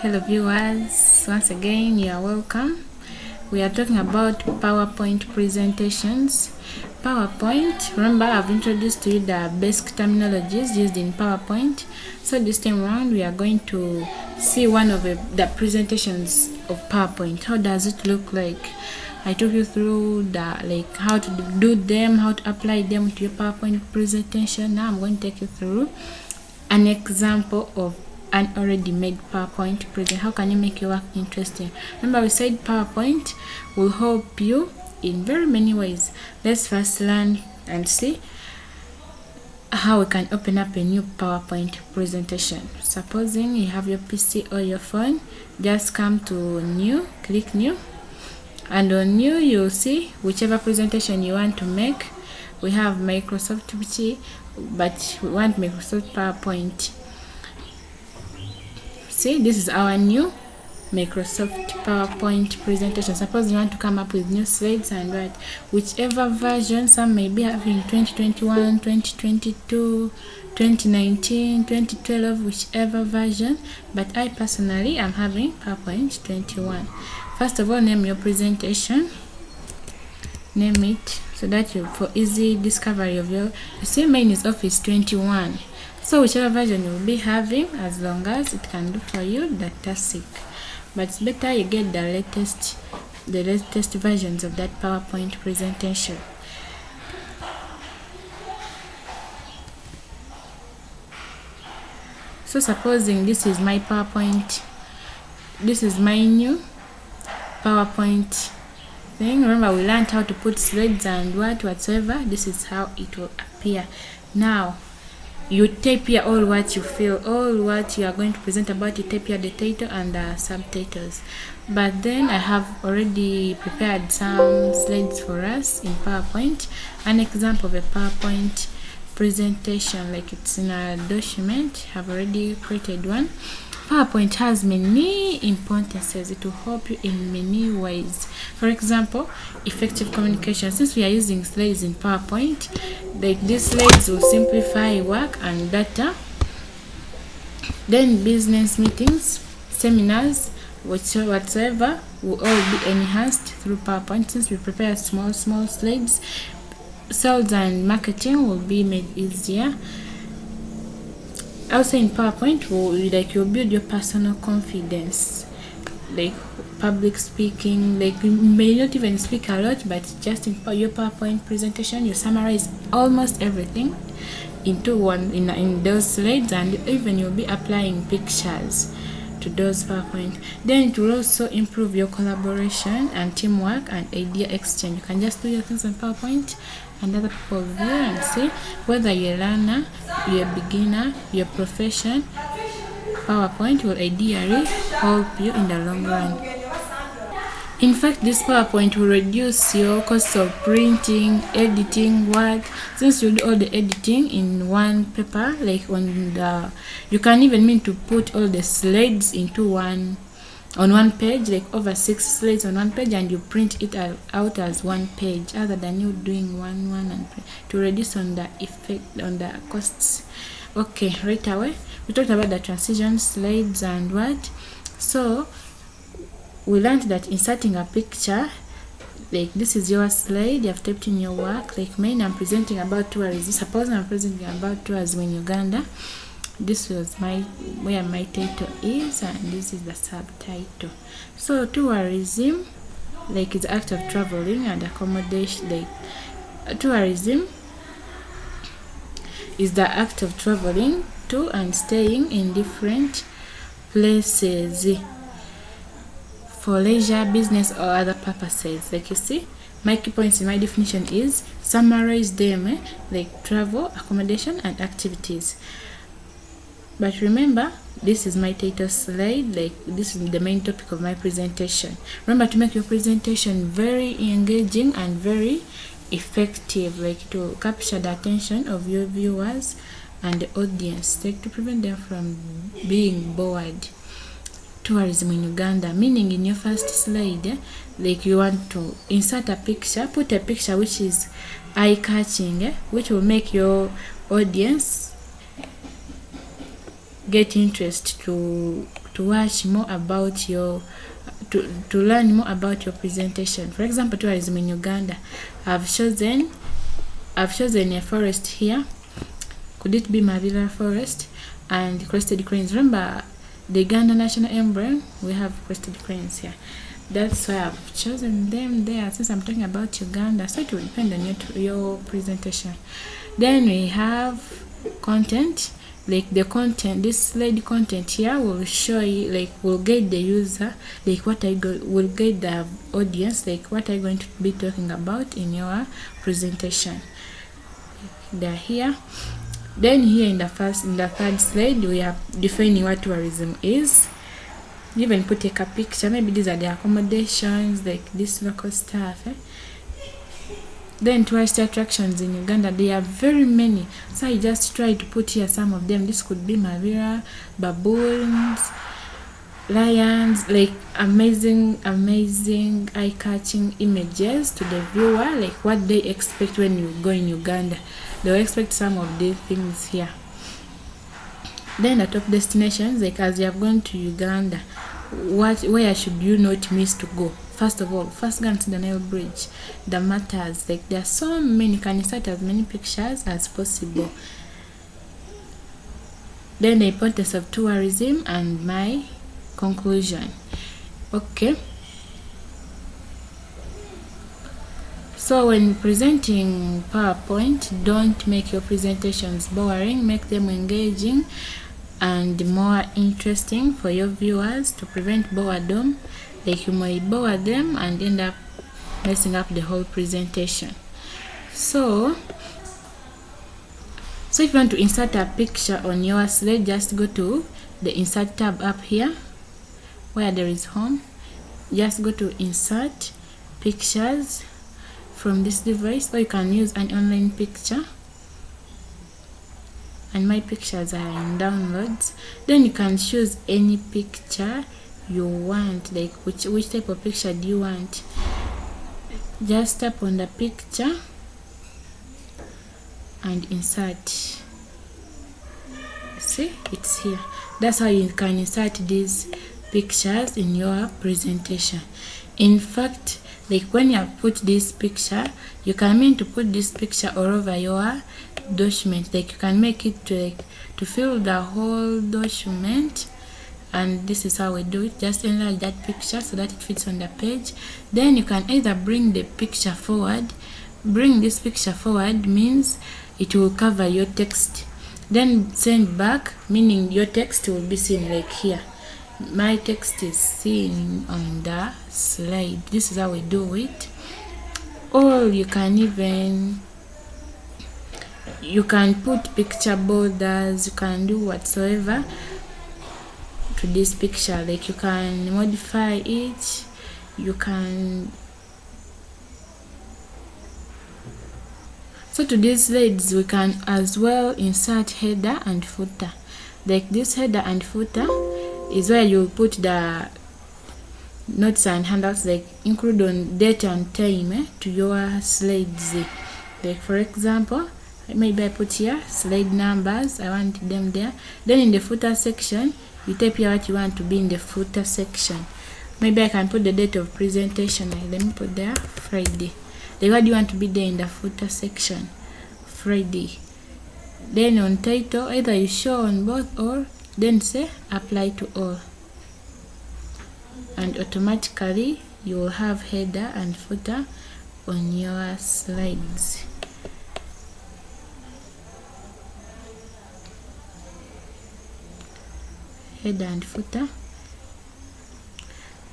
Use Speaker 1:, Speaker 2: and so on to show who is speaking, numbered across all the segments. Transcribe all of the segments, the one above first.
Speaker 1: Hello viewers, once again you are welcome. We are talking about PowerPoint presentations. PowerPoint, remember I've introduced to you the basic terminologies used in PowerPoint. So this time around we are going to see one of the presentations of PowerPoint. How does it look like? I took you through the how to do them, how to apply them to your PowerPoint presentation. Now I'm going to take you through an example of an already made PowerPoint present. How can you make your work interesting? Remember we said PowerPoint will help you in very many ways. Let's first learn and see how we can open up a new PowerPoint presentation. Supposing you have your PC or your phone, just come to new, click new, and on new you'll see whichever presentation you want to make. We have Microsoft PC, but we want Microsoft PowerPoint. See, this is our new Microsoft PowerPoint presentation. Suppose you want to come up with new slides and write whichever version. Some may be having 2021, 2022, 2019, 2012, whichever version. But I personally am having PowerPoint 21. First of all, name your presentation. Name it so that for easy discovery of you see mine is Office 21. So whichever version you will be having, as long as it can do for you, that's it. But it's better you get the latest versions of that PowerPoint presentation. So supposing this is my PowerPoint, this is my new PowerPoint thing. Remember we learned how to put slides and whatsoever. This is how it will appear. Now you type here all what you feel, all what you are going to present about. You type here the title and the subtitles. But then I have already prepared some slides for us in PowerPoint. An example of a PowerPoint presentation, like it's in a document. I've already created one. PowerPoint has many importances. It will help you in many ways. For example, effective communication. Since we are using slides in PowerPoint, like these slides will simplify work and data. Then business meetings, seminars, whatsoever will all be enhanced through PowerPoint. Since we prepare small slides, sales and marketing will be made easier. Also in PowerPoint, you'll build your personal confidence, like public speaking. Like you may not even speak a lot, but just in your PowerPoint presentation, you summarize almost everything into one in those slides, and even you'll be applying pictures to those PowerPoint. Then it will also improve your collaboration and teamwork and idea exchange. You can just do your things on PowerPoint and other people view and see whether you're a learner, you're a beginner, your profession. PowerPoint will ideally help you in the long run. In fact, this PowerPoint will reduce your cost of printing, editing, since you do all the editing in one paper, like you can even mean to put all the slides into on one page, like over 6 slides on one page, and you print it out as one page, other than you doing one and print, to reduce on the effect on the costs. Okay, right away we talked about the transition slides and so we learned that inserting a picture, like this is your slide, you have typed in your work. Like mine, I'm presenting about tourism. Suppose I'm presenting about tourism in Uganda. This was where my title is, and this is the subtitle. So tourism, like is the act of traveling and accommodation. Like tourism is the act of traveling to and staying in different places for leisure, business, or other purposes. Like you see, my key points in my definition is summarize them, like travel, accommodation, and activities. But remember, this is my title slide, like this is the main topic of my presentation. Remember to make your presentation very engaging and very effective, like to capture the attention of your viewers and the audience, like to prevent them from being bored. Tourism in Uganda, meaning in your first slide, like you want to insert a picture, put a picture which is eye-catching, which will make your audience get interest to to watch more about your to learn more about your presentation. For example, tourism in Uganda, I've chosen a forest here. Could it be Mavila Forest and crested cranes? Remember the Uganda national emblem, we have crested cranes here. That's why I've chosen them there, since I'm talking about Uganda. So it will depend on your presentation. Then we have content. Like the content, this slide content here will show you, like, will guide the user, like what will guide the audience, like what are you going to be talking about in your presentation. They're here. Then here in the third slide, we are defining what tourism is. You even put a picture. Maybe these are the accommodations, like this local stuff. Then tourist attractions in Uganda, there are very many. So I just try to put here some of them. This could be Mavira, baboons, lions, like amazing, eye-catching images to the viewer, like what they expect when you go in Uganda. They'll expect some of these things here. Then the top destinations, like as you have gone to Uganda, where should you not miss to go? First of all, first glance to the Nile Bridge, the matters, like there are so many, can insert as many pictures as possible. Then the importance of tourism and my conclusion. Okay. So when presenting PowerPoint, don't make your presentations boring, make them engaging and more interesting for your viewers to prevent boredom. Like you might bore them and end up messing up the whole presentation. So if you want to insert a picture on your slide, just go to the insert tab up here where there is home. Just go to insert pictures from this device, or you can use an online picture, and my pictures are in downloads. Then you can choose any picture you want, like which type of picture do you want. Just tap on the picture and insert. See, it's here. That's how you can insert these pictures in your presentation. In fact, like when you have put this picture, you can mean to put this picture all over your document. Like you can make it to fill the whole document. And this is how we do it. Just enlarge that picture so that it fits on the page. Then you can either bring the picture forward. Bring this picture forward means it will cover your text. Then send back, meaning your text will be seen, like here. My text is seen on the slide. This is how we do it. Or you can put picture borders. You can do whatsoever to this picture, like you can modify it. You can, so to these slides we can as well insert header and footer. Like this header and footer is where you put the notes and handouts, like include on date and time to your slides. Like for example, maybe I put here slide numbers, I want them there. Then in the footer section, you type here what you want to be in the footer section. Maybe I can put the date of presentation. Let me put there Friday. Like what do you want to be there in the footer section? Friday. Then on title, either you show on both or then say apply to all. And automatically you will have header and footer on your slides. Header and footer.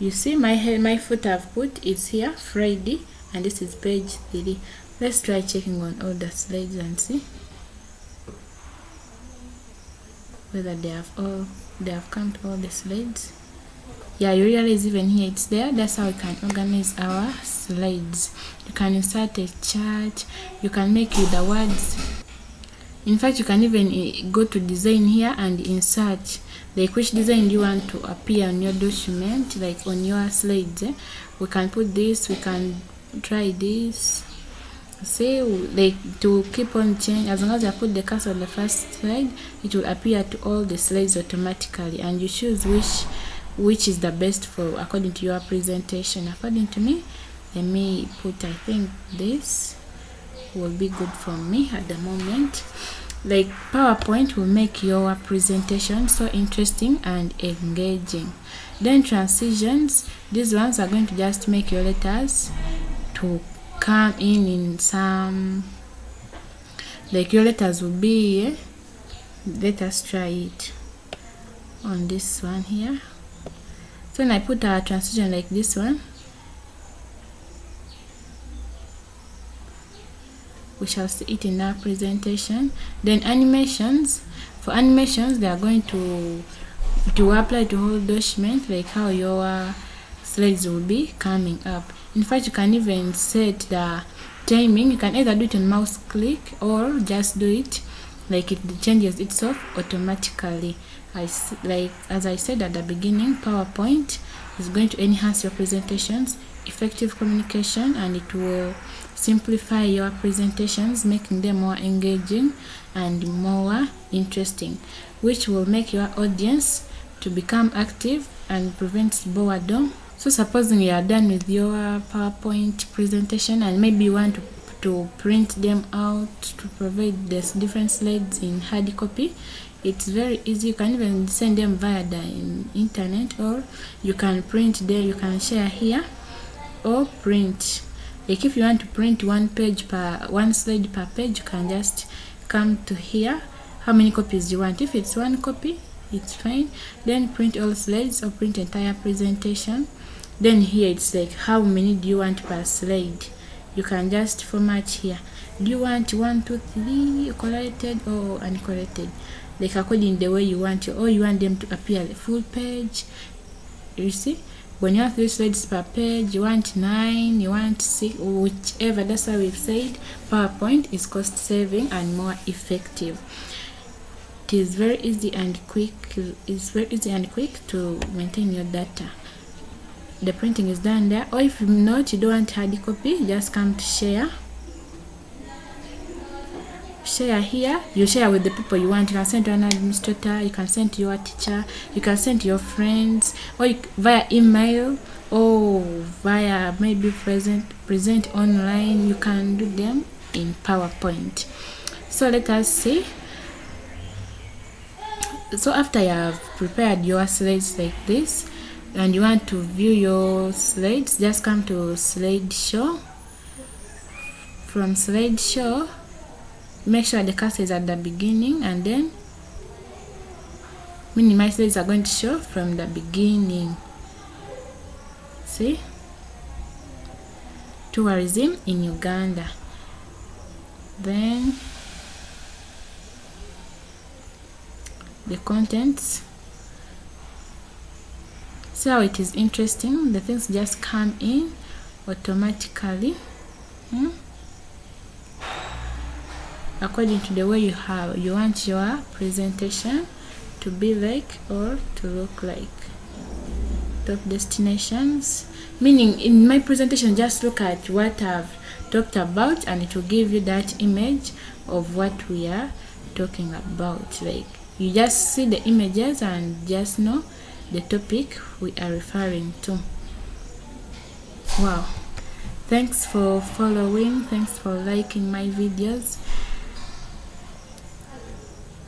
Speaker 1: You see my footer I've put is here Friday, and this is page 3. Let's try checking on all the slides and see whether they have come to all the slides. Yeah, you realize even here it's there. That's how we can organize our slides. You can insert a chart, you can make with the words. In fact, you can even go to design here and insert, like which design do you want to appear on your document, like on your slides. We can put this, we can try this. See, like to keep on change, as long as I put the cursor on the first slide, it will appear to all the slides automatically, and you choose which is the best for according to your presentation. According to me, let me put, I think this will be good for me at the moment. Like PowerPoint will make your presentation so interesting and engaging. Then transitions, these ones are going to just make your letters to come in some, like your letters will be let us try it on this one here. So when I put a transition like this one, we shall see it in our presentation. Then animations, for animations they are going to apply to whole document, like how your slides will be coming up. In fact, you can even set the timing. You can either do it on mouse click or just do it like it changes itself automatically. Like as I said at the beginning, PowerPoint is going to enhance your presentations, effective communication, and it will simplify your presentations, making them more engaging and more interesting, which will make your audience to become active and prevent boredom. So supposing you are done with your PowerPoint presentation and maybe you want to print them out to provide this different slides in hard copy, it's very easy. You can even send them via the internet, or you can print there. You can share here or print. Like if you want to print one slide per page, you can just come to here, how many copies you want. If it's one copy, it's fine. Then print all slides or print entire presentation. Then here it's like how many do you want per slide. You can just format here. Do you want 1, 2, 3 corrected or uncorrected, like according the way you want it, or you want them to appear the full page. You see, when you have 3 slides per page, you want 9, you want 6, whichever. That's why we've said PowerPoint is cost saving and more effective. It is very easy and quick. It's very easy and quick to maintain your data. The printing is done there. Or if not, you don't want hard copy, just come to share. Share here. You share with the people you want. You can send to an administrator, you can send to your teacher, you can send to your friends, or via email, or via maybe present online. You can do them in PowerPoint. So let us see. So after you have prepared your slides like this and you want to view your slides, just come to slideshow. From slideshow, make sure the cursor is at the beginning, and then my slides are going to show from the beginning. See, tourism in Uganda. Then the contents. See how it is interesting. The things just come in automatically. According to the way you want your presentation to be like or to look like. Top destinations, meaning in my presentation, just look at what I've talked about and it will give you that image of what we are talking about. Like you just see the images and just know the topic we are referring to. Wow, thanks for following, thanks for liking my videos.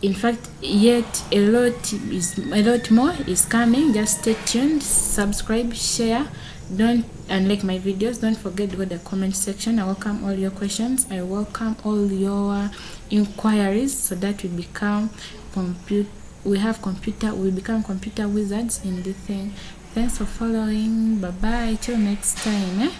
Speaker 1: In fact, yet a lot more is coming. Just stay tuned, subscribe, share, and like my videos. Don't forget to go to the comment section. I welcome all your questions. I welcome all your inquiries, so that we become computer wizards in this thing. Thanks for following. Bye bye, till next time.